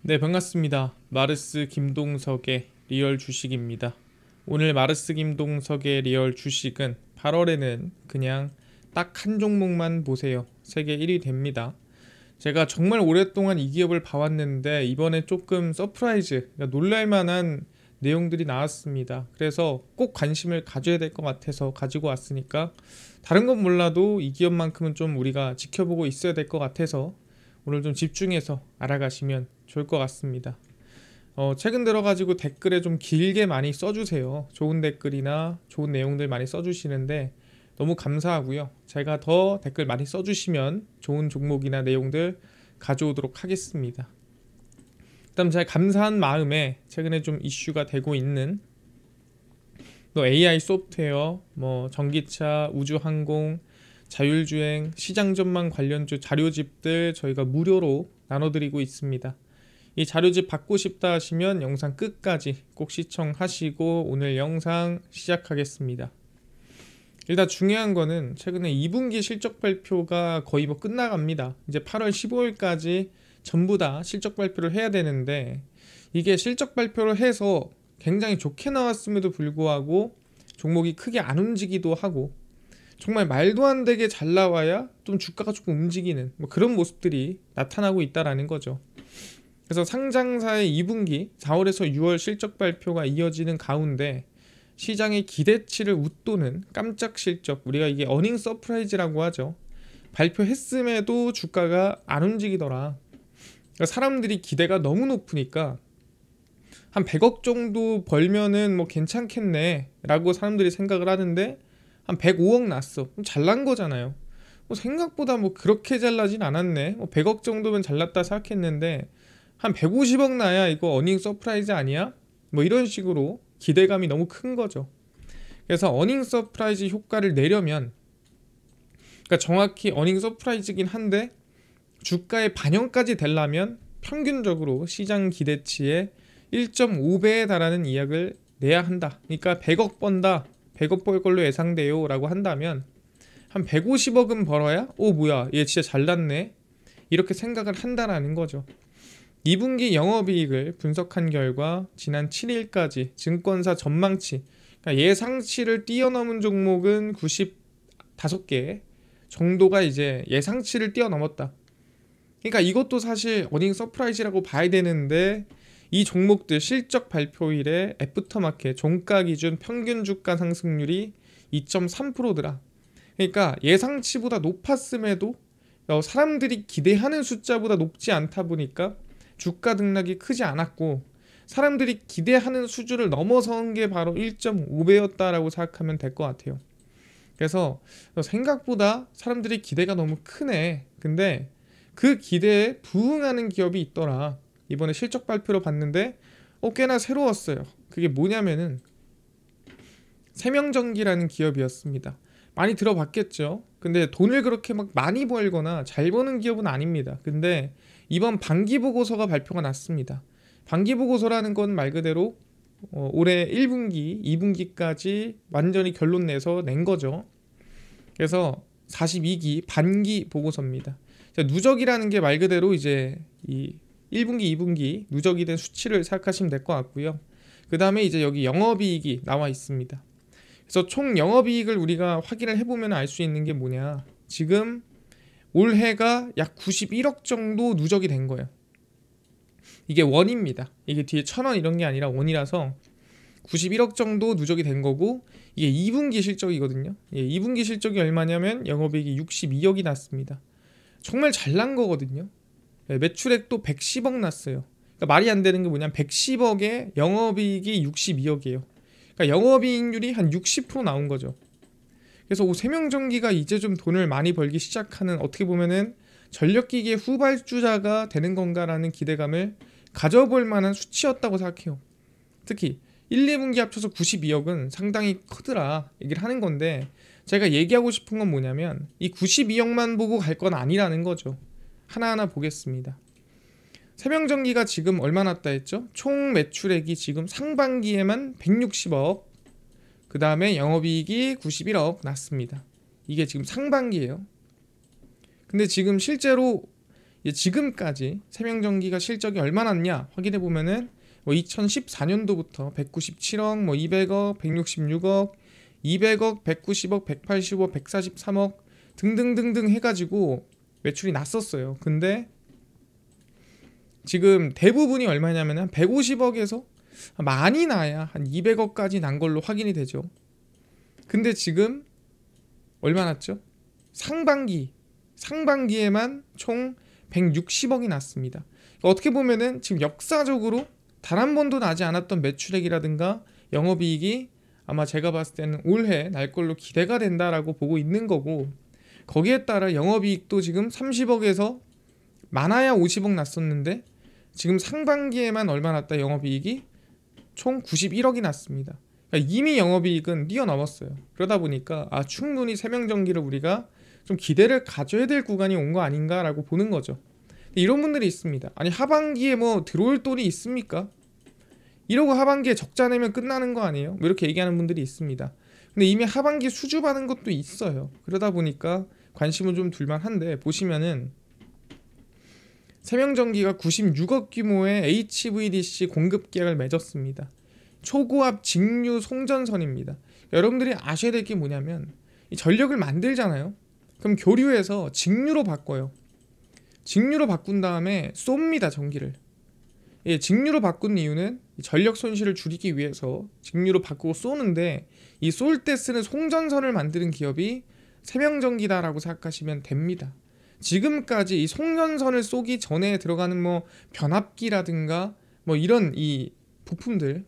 네, 반갑습니다. 마르스 김동석의 리얼 주식입니다. 오늘 마르스 김동석의 리얼 주식은 8월에는 그냥 딱 한 종목만 보세요. 세계 1위 됩니다. 제가 정말 오랫동안 이 기업을 봐왔는데 이번에 조금 서프라이즈, 그러니까 놀랄만한 내용들이 나왔습니다. 그래서 꼭 관심을 가져야 될 것 같아서 가지고 왔으니까 다른 건 몰라도 이 기업만큼은 좀 우리가 지켜보고 있어야 될 것 같아서 오늘 좀 집중해서 알아가시면 좋을 것 같습니다. 최근 들어가지고 댓글에 좀 길게 많이 써주세요. 좋은 댓글이나 좋은 내용들 많이 써주시는데 너무 감사하고요. 제가 더 댓글 많이 써주시면 좋은 종목이나 내용들 가져오도록 하겠습니다. 그다음 제가 감사한 마음에 최근에 좀 이슈가 되고 있는 또 AI 소프트웨어, 전기차, 우주항공, 자율주행, 시장 전망 관련주 자료집들 저희가 무료로 나눠드리고 있습니다. 이 자료집 받고 싶다 하시면 영상 끝까지 꼭 시청하시고 오늘 영상 시작하겠습니다. 일단 중요한 거는 최근에 2분기 실적 발표가 거의 끝나갑니다. 이제 8월 15일까지 전부 다 실적 발표를 해야 되는데 이게 실적 발표를 해서 굉장히 좋게 나왔음에도 불구하고 종목이 크게 안 움직이기도 하고 정말 말도 안 되게 잘 나와야 좀 주가가 조금 움직이는 그런 모습들이 나타나고 있다라는 거죠. 그래서 상장사의 2분기 4월에서 6월 실적 발표가 이어지는 가운데 시장의 기대치를 웃도는 깜짝 실적, 우리가 이게 어닝 서프라이즈라고 하죠. 발표했음에도 주가가 안 움직이더라. 그러니까 사람들이 기대가 너무 높으니까 한 100억 정도 벌면은 괜찮겠네 라고 사람들이 생각을 하는데 한 105억 났어. 잘난 거잖아요. 생각보다 그렇게 잘나진 않았네. 100억 정도면 잘났다 생각했는데 한 150억 나야 이거 어닝 서프라이즈 아니야? 이런 식으로 기대감이 너무 큰 거죠. 그래서 어닝 서프라이즈 효과를 내려면, 그러니까 정확히 어닝 서프라이즈긴 한데 주가의 반영까지 되려면 평균적으로 시장 기대치의 1.5배에 달하는 이익을 내야 한다. 그러니까 100억 번다, 100억 벌 걸로 예상돼요 라고 한다면 한 150억은 벌어야 뭐야 얘 진짜 잘났네 이렇게 생각을 한다라는 거죠. 2분기 영업이익을 분석한 결과 지난 7일까지 증권사 전망치, 그러니까 예상치를 뛰어넘은 종목은 95개 정도가 이제 예상치를 뛰어넘었다. 그러니까 이것도 사실 어닝 서프라이즈라고 봐야 되는데 이 종목들 실적 발표일에 애프터마켓 종가 기준 평균 주가 상승률이 2.3%더라. 그러니까 예상치보다 높았음에도 사람들이 기대하는 숫자보다 높지 않다 보니까 주가 등락이 크지 않았고 사람들이 기대하는 수준을 넘어선 게 바로 1.5배였다라고 생각하면 될 것 같아요. 그래서 생각보다 사람들이 기대가 너무 크네. 근데 그 기대에 부응하는 기업이 있더라. 이번에 실적 발표로 봤는데 꽤나 새로웠어요. 그게 뭐냐면은 세명전기라는 기업이었습니다. 많이 들어봤겠죠. 근데 돈을 그렇게 많이 벌거나 잘 버는 기업은 아닙니다. 근데 이번 반기 보고서가 발표가 났습니다. 반기 보고서라는 건 말 그대로 올해 1분기, 2분기까지 완전히 결론 내서 낸 거죠. 그래서 42기 반기 보고서입니다. 누적이라는 게 말 그대로 이제 이 1분기, 2분기 누적이 된 수치를 생각하시면 될 것 같고요. 그 다음에 이제 여기 영업이익이 나와 있습니다. 그래서 총 영업이익을 우리가 확인을 해보면 알 수 있는 게 뭐냐. 지금 올해가 약 91억 정도 누적이 된 거예요. 이게 원입니다. 이게 뒤에 1,000원 이런 게 아니라 원이라서 91억 정도 누적이 된 거고 이게 2분기 실적이거든요. 2분기 실적이 얼마냐면 영업이익이 62억이 났습니다. 정말 잘난 거거든요. 매출액도 110억 났어요. 그러니까 말이 안 되는 게 뭐냐면 110억에 영업이익이 62억이에요. 그러니까 영업이익률이 한 60% 나온 거죠. 그래서 세명전기가 이제 좀 돈을 많이 벌기 시작하는, 어떻게 보면은 전력기기의 후발주자가 되는 건가라는 기대감을 가져볼 만한 수치였다고 생각해요. 특히 1, 2분기 합쳐서 92억은 상당히 크더라 얘기를 하는 건데 제가 얘기하고 싶은 건 뭐냐면 이 92억만 보고 갈 건 아니라는 거죠. 하나하나 보겠습니다. 세명전기가 지금 얼마 났다 했죠? 총 매출액이 지금 상반기에만 160억, 그 다음에 영업이익이 91억 났습니다. 이게 지금 상반기예요. 근데 지금 실제로 지금까지 세명전기가 실적이 얼마 났냐 확인해 보면은 2014년도부터 197억, 200억, 166억, 200억, 190억, 180억, 143억 등등등등 해가지고 매출이 났었어요. 근데 지금 대부분이 얼마냐면 한 150억에서 많이 나야 한 200억까지 난 걸로 확인이 되죠. 근데 지금 얼마 났죠? 상반기에만 총 160억이 났습니다. 그러니까 어떻게 보면은 지금 역사적으로 단 한 번도 나지 않았던 매출액이라든가 영업이익이 아마 제가 봤을 때는 올해 날 걸로 기대가 된다라고 보고 있는 거고, 거기에 따라 영업이익도 지금 30억에서 많아야 50억 났었는데 지금 상반기에만 얼마 났다 영업이익이 총 91억이 났습니다. 그러니까 이미 영업이익은 뛰어넘었어요. 그러다 보니까 충분히 세명전기를 우리가 좀 기대를 가져야 될 구간이 온 거 아닌가라고 보는 거죠. 이런 분들이 있습니다. 아니 하반기에 뭐 들어올 돈이 있습니까? 이러고 하반기에 적자 내면 끝나는 거 아니에요? 뭐 이렇게 얘기하는 분들이 있습니다. 근데 이미 하반기 수주받은 것도 있어요. 그러다 보니까 관심은 좀 둘만한데, 보시면은 세명전기가 96억 규모의 HVDC 공급 계약을 맺었습니다. 초고압 직류 송전선입니다. 여러분들이 아셔야 될 게 뭐냐면, 이 전력을 만들잖아요. 그럼 교류해서 직류로 바꿔요. 직류로 바꾼 다음에 쏩니다, 전기를. 직류로 바꾼 이유는 전력 손실을 줄이기 위해서 직류로 바꾸고 쏘는데, 이 쏠 때 쓰는 송전선을 만드는 기업이 세명전기다라고 생각하시면 됩니다. 지금까지 이 송전선을 쏘기 전에 들어가는 뭐 변압기라든가 뭐 이런 이 부품들,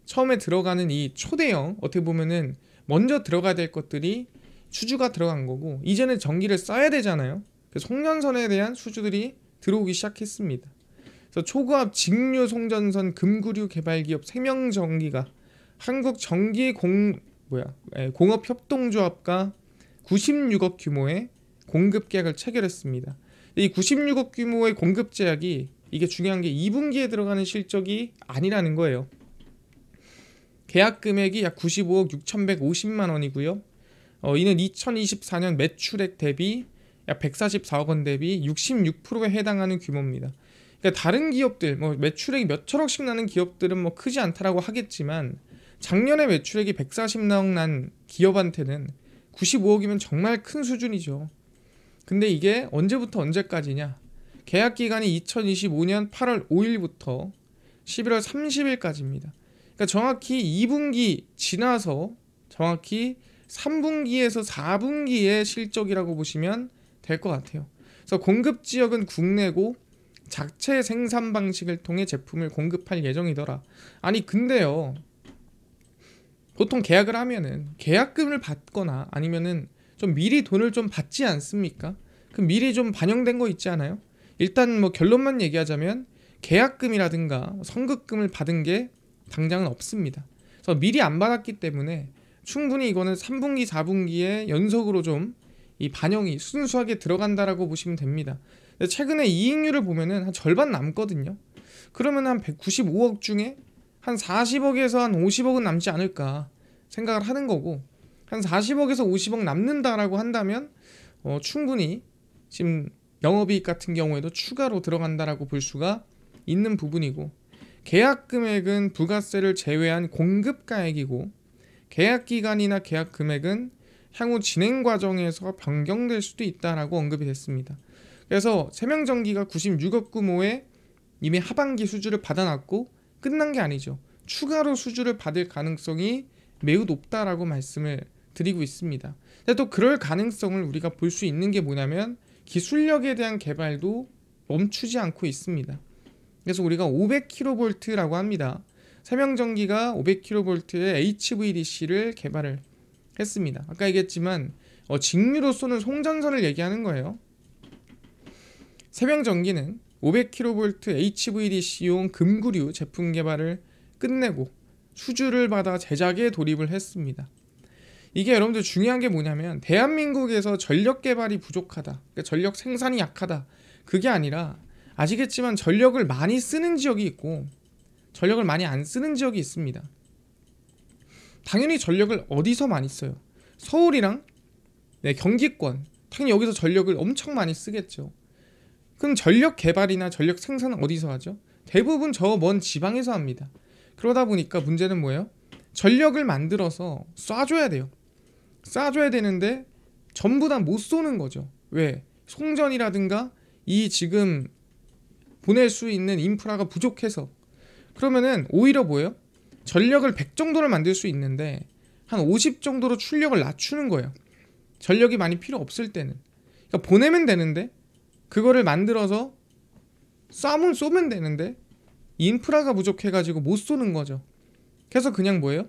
처음에 들어가는 이 초대형, 어떻게 보면은 먼저 들어가야 될 것들이 수주가 들어간 거고, 이제는 전기를 써야 되잖아요. 그래서 송전선에 대한 수주들이 들어오기 시작했습니다. 그래서 초고압 직류 송전선 금구류 개발 기업 세명전기가 공업협동조합과 96억 규모의 공급 계약을 체결했습니다. 이 96억 규모의 공급 제약이, 이게 중요한 게 2분기에 들어가는 실적이 아니라는 거예요. 계약 금액이 약 95억 6,150만 원이고요. 이는 2024년 매출액 대비 약 144억 원 대비 66%에 해당하는 규모입니다. 그러니까 다른 기업들, 뭐 매출액이 몇 천억씩 나는 기업들은 뭐 크지 않다라고 하겠지만, 작년에 매출액이 140억 난 기업한테는 95억이면 정말 큰 수준이죠. 근데 이게 언제부터 언제까지냐? 계약 기간이 2025년 8월 5일부터 11월 30일까지입니다. 그러니까 정확히 2분기 지나서 정확히 3분기에서 4분기의 실적이라고 보시면 될 것 같아요. 그래서 공급 지역은 국내고 자체 생산 방식을 통해 제품을 공급할 예정이더라. 아니 근데요, 보통 계약을 하면은 계약금을 받거나 아니면은 좀 미리 돈을 좀 받지 않습니까? 그럼 미리 좀 반영된 거 있지 않아요? 일단 뭐 결론만 얘기하자면 계약금이라든가 선급금을 받은 게 당장은 없습니다. 그래서 미리 안 받았기 때문에 충분히 이거는 3분기, 4분기에 연속으로 좀 이 반영이 순수하게 들어간다라고 보시면 됩니다. 최근에 이익률을 보면은 한 절반 남거든요. 그러면 한 195억 중에 한 40억에서 한 50억은 남지 않을까 생각을 하는 거고, 한 40억에서 50억 남는다라고 한다면 충분히 지금 영업이익 같은 경우에도 추가로 들어간다라고 볼 수가 있는 부분이고, 계약 금액은 부가세를 제외한 공급가액이고, 계약 기간이나 계약 금액은 향후 진행 과정에서 변경될 수도 있다라고 언급이 됐습니다. 그래서 세명전기가 96억 규모의 이미 하반기 수주를 받아놨고 끝난 게 아니죠. 추가로 수주를 받을 가능성이 매우 높다라고 말씀을 드리고 있습니다. 근데 또 그럴 가능성을 우리가 볼 수 있는 게 뭐냐면, 기술력에 대한 개발도 멈추지 않고 있습니다. 그래서 우리가 500kV라고 합니다. 세명전기가 500kV의 HVDC를 개발을 했습니다. 아까 얘기했지만 직류로 쏘는 송전선을 얘기하는 거예요. 세명전기는 500kV HVDC용 금구류 제품 개발을 끝내고 수주를 받아 제작에 돌입을 했습니다. 이게 여러분들 중요한 게 뭐냐면, 대한민국에서 전력 개발이 부족하다, 그러니까 전력 생산이 약하다, 그게 아니라 아시겠지만 전력을 많이 쓰는 지역이 있고 전력을 많이 안 쓰는 지역이 있습니다. 당연히 전력을 어디서 많이 써요? 서울이랑 경기권, 당연히 여기서 전력을 엄청 많이 쓰겠죠. 그럼 전력 개발이나 전력 생산은 어디서 하죠? 대부분 저 먼 지방에서 합니다. 그러다 보니까 문제는 뭐예요? 전력을 만들어서 쏴줘야 돼요. 쏴줘야 되는데 전부 다 못 쏘는 거죠. 왜? 송전이라든가 이 지금 보낼 수 있는 인프라가 부족해서. 그러면은 오히려 뭐예요? 전력을 100 정도를 만들 수 있는데 한 50 정도로 출력을 낮추는 거예요. 전력이 많이 필요 없을 때는. 그러니까 보내면 되는데 그거를 만들어서 쏘면 되는데 인프라가 부족해가지고 못 쏘는 거죠. 그래서 그냥 뭐예요?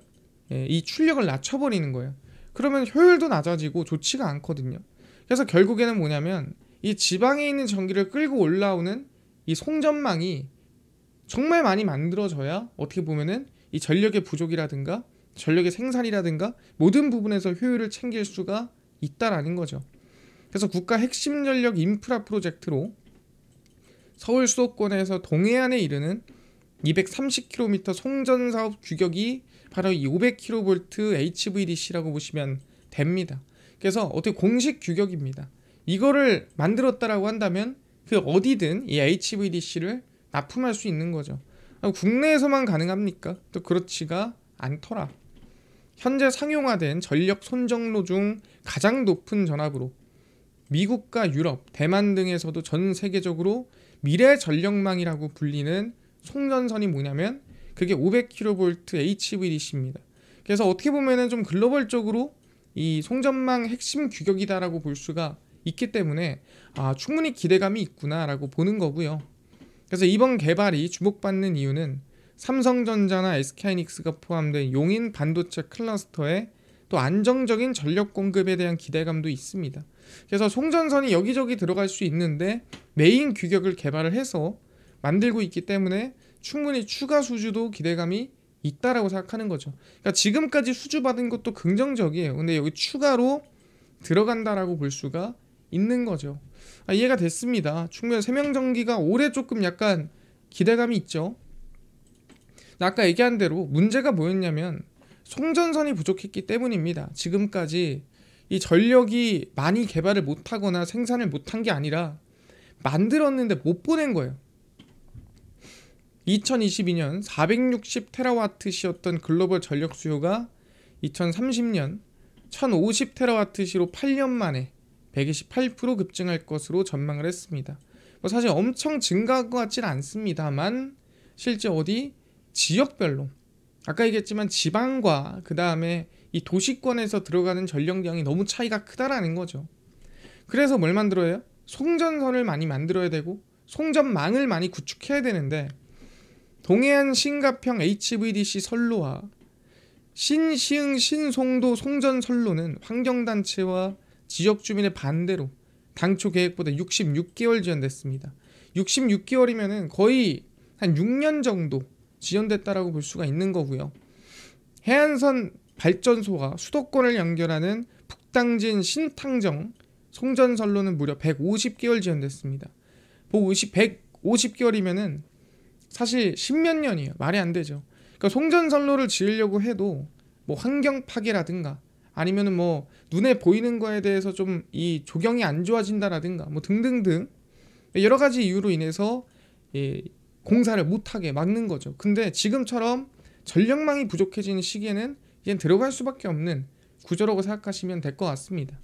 이 출력을 낮춰버리는 거예요. 그러면 효율도 낮아지고 좋지가 않거든요. 그래서 결국에는 뭐냐면 이 지방에 있는 전기를 끌고 올라오는 이 송전망이 정말 많이 만들어져야 어떻게 보면은 이 전력의 부족이라든가 전력의 생산이라든가 모든 부분에서 효율을 챙길 수가 있다라는 거죠. 그래서 국가 핵심 전력 인프라 프로젝트로 서울 수도권에서 동해안에 이르는 230km 송전 사업 규격이 바로 이 500kV HVDC라고 보시면 됩니다. 그래서 어떻게 공식 규격입니다. 이거를 만들었다라고 한다면 그 어디든 이 HVDC를 납품할 수 있는 거죠. 국내에서만 가능합니까? 또 그렇지가 않더라. 현재 상용화된 전력 손정로 중 가장 높은 전압으로 미국과 유럽, 대만 등에서도 전 세계적으로 미래 전력망이라고 불리는 송전선이 뭐냐면 그게 500kV HVDC입니다. 그래서 어떻게 보면은 좀 글로벌적으로 이 송전망 핵심 규격이다라고 볼 수가 있기 때문에 충분히 기대감이 있구나라고 보는 거고요. 그래서 이번 개발이 주목받는 이유는 삼성전자나 SK하이닉스가 포함된 용인 반도체 클러스터에 또 안정적인 전력 공급에 대한 기대감도 있습니다. 그래서 송전선이 여기저기 들어갈 수 있는데 메인 규격을 개발을 해서 만들고 있기 때문에 충분히 추가 수주도 기대감이 있다라고 생각하는 거죠. 그러니까 지금까지 수주 받은 것도 긍정적이에요. 근데 여기 추가로 들어간다라고 볼 수가 있는 거죠. 이해가 됐습니다. 충분히 세명전기가 올해 조금 약간 기대감이 있죠. 아까 얘기한 대로 문제가 뭐였냐면 송전선이 부족했기 때문입니다. 지금까지 이 전력이 많이 개발을 못하거나 생산을 못한 게 아니라 만들었는데 못 보낸 거예요. 2022년 460TWh였던 글로벌 전력 수요가 2030년 1050TWh로 8년 만에 128% 급증할 것으로 전망을 했습니다. 사실 엄청 증가한 것 같지는 않습니다만 실제 어디 지역별로 아까 얘기했지만 지방과 그 다음에 이 도시권에서 들어가는 전력량이 너무 차이가 크다라는 거죠. 그래서 뭘 만들어야 해요? 송전선을 많이 만들어야 되고 송전망을 많이 구축해야 되는데 동해안 신갑형 HVDC 선로와 신시흥 신송도 송전 선로는 환경단체와 지역 주민의 반대로 당초 계획보다 66개월 지연됐습니다. 66개월이면은 거의 한 6년 정도 지연됐다라고 볼 수가 있는 거고요. 해안선 발전소와 수도권을 연결하는 북당진 신탕정 송전선로는 무려 150개월 지연됐습니다. 150개월이면은 사실 10몇 년이에요. 말이 안 되죠. 그러니까 송전선로를 지으려고 해도 뭐 환경 파괴라든가 아니면은 뭐 눈에 보이는 거에 대해서 좀 이 조경이 안 좋아진다라든가 뭐 등등등 여러 가지 이유로 인해서 공사를 못하게 막는 거죠. 근데 지금처럼 전력망이 부족해지는 시기에는 이젠 들어갈 수밖에 없는 구조라고 생각하시면 될 것 같습니다.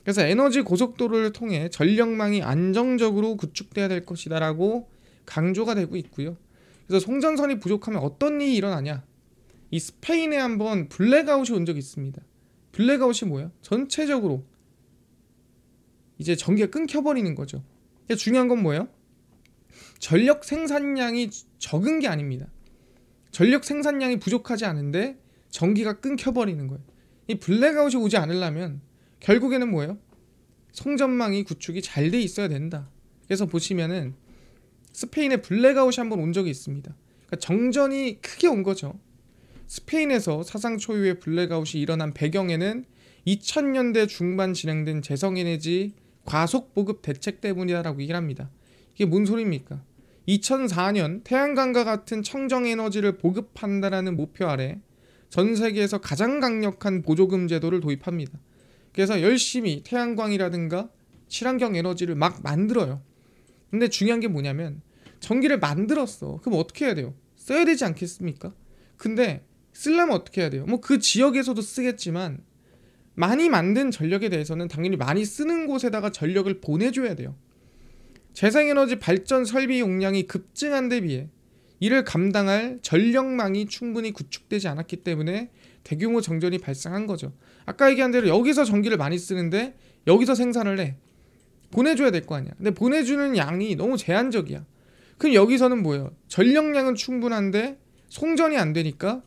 그래서 에너지 고속도로를 통해 전력망이 안정적으로 구축돼야 될 것이다 라고 강조가 되고 있고요. 그래서 송전선이 부족하면 어떤 일이 일어나냐, 이 스페인에 한번 블랙아웃이 온 적이 있습니다. 블랙아웃이 뭐야? 전체적으로 이제 전기가 끊겨버리는 거죠. 중요한 건 뭐예요? 전력 생산량이 적은 게 아닙니다. 전력 생산량이 부족하지 않은데 전기가 끊겨버리는 거예요. 이 블랙아웃이 오지 않으려면 결국에는 뭐예요? 송전망이 구축이 잘 돼 있어야 된다. 그래서 보시면은 스페인에 블랙아웃이 한번 온 적이 있습니다. 그러니까 정전이 크게 온 거죠. 스페인에서 사상 초유의 블랙아웃이 일어난 배경에는 2000년대 중반 진행된 재생에너지 과속 보급 대책 때문이라고 얘기를 합니다. 이게 뭔 소리입니까? 2004년 태양광과 같은 청정에너지를 보급한다라는 목표 아래 전 세계에서 가장 강력한 보조금 제도를 도입합니다. 그래서 열심히 태양광이라든가 친환경 에너지를 막 만들어요. 근데 중요한 게 뭐냐면 전기를 만들었어. 그럼 어떻게 해야 돼요? 써야 되지 않겠습니까? 근데 쓰려면 어떻게 해야 돼요? 뭐 그 지역에서도 쓰겠지만 많이 만든 전력에 대해서는 당연히 많이 쓰는 곳에다가 전력을 보내줘야 돼요. 재생에너지 발전 설비 용량이 급증한 데 비해 이를 감당할 전력망이 충분히 구축되지 않았기 때문에 대규모 정전이 발생한 거죠. 아까 얘기한 대로 여기서 전기를 많이 쓰는데 여기서 생산을 해. 보내줘야 될 거 아니야. 근데 보내주는 양이 너무 제한적이야. 그럼 여기서는 뭐예요? 전력량은 충분한데 송전이 안 되니까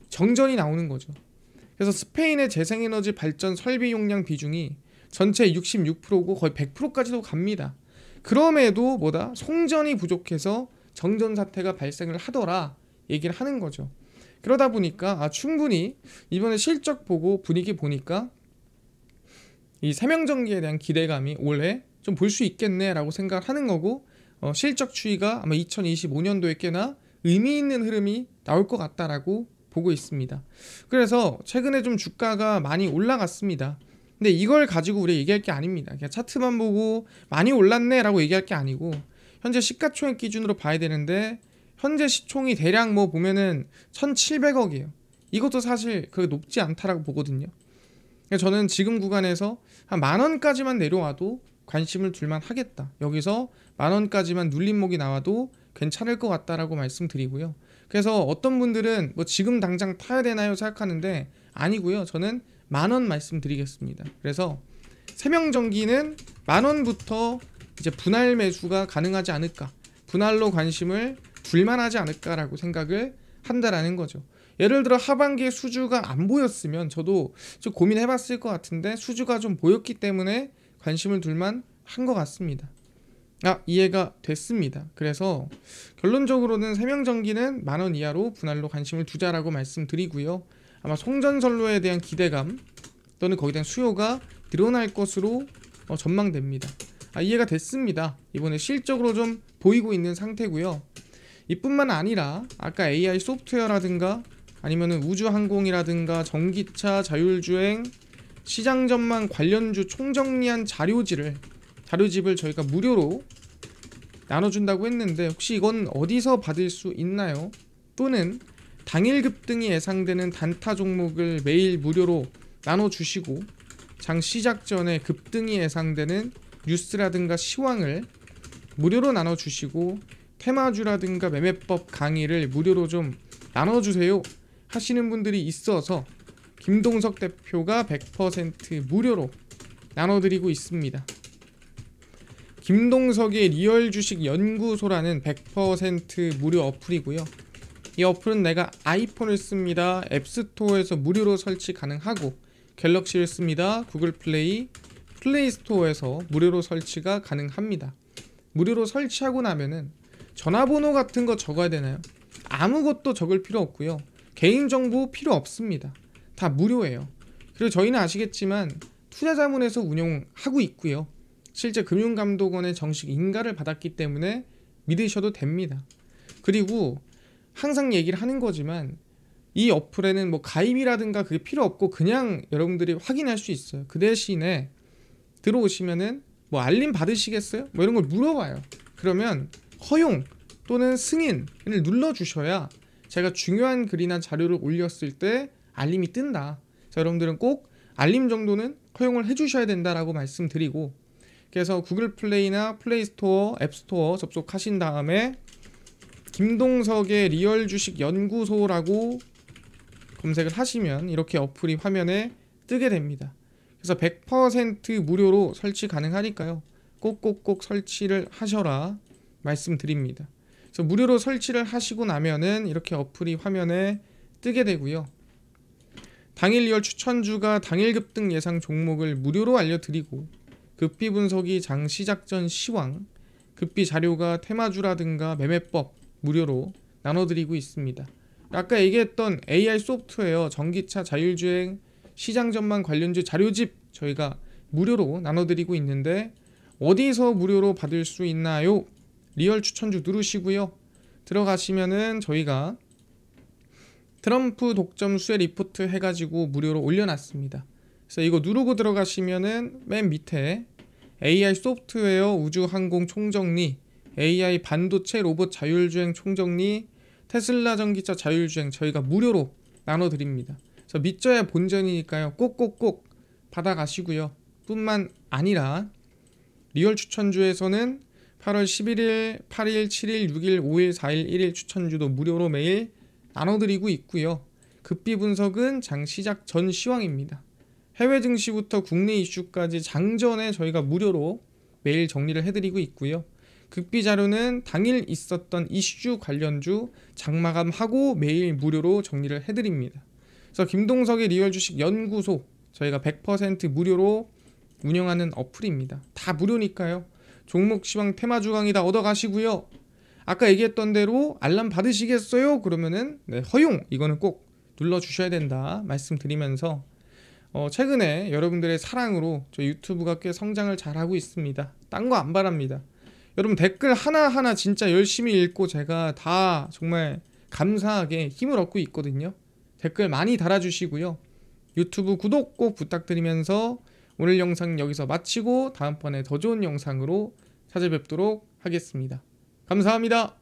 정전이 나오는 거죠. 그래서 스페인의 재생에너지 발전 설비 용량 비중이 전체 66%고 거의 100%까지도 갑니다. 그럼에도 뭐다? 송전이 부족해서 정전 사태가 발생을 하더라 얘기를 하는 거죠. 그러다 보니까 충분히 이번에 실적 보고 분위기 보니까 이 세명전기에 대한 기대감이 올해 좀 볼 수 있겠네 라고 생각을 하는 거고, 실적 추이가 아마 2025년도에 꽤나 의미 있는 흐름이 나올 것 같다라고 보고 있습니다. 그래서 최근에 좀 주가가 많이 올라갔습니다. 근데 이걸 가지고 우리 얘기할 게 아닙니다. 그냥 차트만 보고 많이 올랐네 라고 얘기할 게 아니고 현재 시가총액 기준으로 봐야 되는데 현재 시총이 대략 뭐 보면은 1,700억이에요. 이것도 사실 그렇게 높지 않다라고 보거든요. 저는 지금 구간에서 한 10,000원까지만 내려와도 관심을 둘만 하겠다. 여기서 10,000원까지만 눌림목이 나와도 괜찮을 것 같다라고 말씀드리고요. 그래서 어떤 분들은 뭐 지금 당장 타야 되나요 생각하는데 아니고요. 저는 10,000원 말씀드리겠습니다. 그래서 세명전기는 10,000원부터 이제 분할 매수가 가능하지 않을까, 분할로 관심을 둘만하지 않을까라고 생각을 한다라는 거죠. 예를 들어 하반기에 수주가 안 보였으면 저도 좀 고민해봤을 것 같은데 수주가 좀 보였기 때문에 관심을 둘만 한 것 같습니다. 이해가 됐습니다. 그래서 결론적으로는 세명전기는 10,000원 이하로 분할로 관심을 두자라고 말씀드리고요. 아마 송전선로에 대한 기대감 또는 거기에 대한 수요가 늘어날 것으로 전망됩니다. 이해가 됐습니다. 이번에 실적으로 좀 보이고 있는 상태고요. 이뿐만 아니라 아까 AI 소프트웨어라든가 아니면은 우주항공이라든가 전기차, 자율주행, 시장 전망 관련주 총정리한 자료집을 저희가 무료로 나눠준다고 했는데 혹시 이건 어디서 받을 수 있나요? 또는 당일 급등이 예상되는 단타 종목을 매일 무료로 나눠주시고 장 시작 전에 급등이 예상되는 뉴스라든가 시황을 무료로 나눠주시고 테마주라든가 매매법 강의를 무료로 좀 나눠주세요 하시는 분들이 있어서 김동석 대표가 100% 무료로 나눠드리고 있습니다. 김동석의 리얼 주식 연구소라는 100% 무료 어플이고요. 이 어플은 내가 아이폰을 씁니다. 앱스토어에서 무료로 설치 가능하고 갤럭시를 씁니다. 구글 플레이, 플레이스토어에서 무료로 설치가 가능합니다. 무료로 설치하고 나면은 전화번호 같은 거 적어야 되나요? 아무것도 적을 필요 없고요. 개인정보 필요 없습니다. 다 무료예요. 그리고 저희는 아시겠지만 투자자문에서 운용하고 있고요. 실제 금융감독원의 정식 인가를 받았기 때문에 믿으셔도 됩니다. 그리고 항상 얘기를 하는 거지만 이 어플에는 뭐 가입이라든가 그게 필요 없고 그냥 여러분들이 확인할 수 있어요. 그 대신에 들어오시면은 뭐 알림 받으시겠어요? 뭐 이런 걸 물어봐요. 그러면 허용 또는 승인을 눌러주셔야 제가 중요한 글이나 자료를 올렸을 때 알림이 뜬다. 자, 여러분들은 꼭 알림 정도는 허용을 해주셔야 된다라고 말씀드리고, 그래서 구글 플레이나 플레이스토어, 앱스토어 접속하신 다음에 김동석의 리얼 주식 연구소라고 검색을 하시면 이렇게 어플이 화면에 뜨게 됩니다. 그래서 100% 무료로 설치 가능하니까요. 꼭꼭꼭 설치를 하셔라 말씀드립니다. 그래서 무료로 설치를 하시고 나면은 이렇게 어플이 화면에 뜨게 되고요. 당일 리얼 추천주가 당일 급등 예상 종목을 무료로 알려드리고 급비 분석이 장 시작 전 시황, 급비 자료가 테마주라든가 매매법 무료로 나눠드리고 있습니다. 아까 얘기했던 AI 소프트웨어, 전기차, 자율주행, 시장 전망 관련주 자료집 저희가 무료로 나눠드리고 있는데 어디서 무료로 받을 수 있나요? 리얼 추천주 누르시고요. 들어가시면은 저희가 트럼프 독점 수혜 리포트 해가지고 무료로 올려놨습니다. 그래서 이거 누르고 들어가시면은 맨 밑에 AI 소프트웨어 우주항공 총정리, AI 반도체 로봇 자율주행 총정리, 테슬라 전기차 자율주행 저희가 무료로 나눠드립니다. 그래서 믿져야 본전이니까요. 꼭꼭꼭 받아가시고요. 뿐만 아니라 리얼 추천주에서는 8월 11일, 8일, 7일, 6일, 5일, 4일, 1일 추천주도 무료로 매일 나눠드리고 있고요. 급비 분석은 장 시작 전 시황입니다. 해외 증시부터 국내 이슈까지 장전에 저희가 무료로 매일 정리를 해드리고 있고요. 급비 자료는 당일 있었던 이슈 관련주 장마감하고 매일 무료로 정리를 해드립니다. 그래서 김동석의 리얼 주식 연구소 저희가 100% 무료로 운영하는 어플입니다. 다 무료니까요. 종목 시황 테마 주강이다 얻어가시고요. 아까 얘기했던 대로 알람 받으시겠어요? 그러면은 네, 허용 이거는 꼭 눌러주셔야 된다 말씀드리면서 최근에 여러분들의 사랑으로 저희 유튜브가 꽤 성장을 잘하고 있습니다. 딴 거 안 바랍니다. 여러분 댓글 하나하나 진짜 열심히 읽고 제가 다 정말 감사하게 힘을 얻고 있거든요. 댓글 많이 달아주시고요. 유튜브 구독 꼭 부탁드리면서 오늘 영상 여기서 마치고 다음번에 더 좋은 영상으로 찾아뵙도록 하겠습니다. 감사합니다.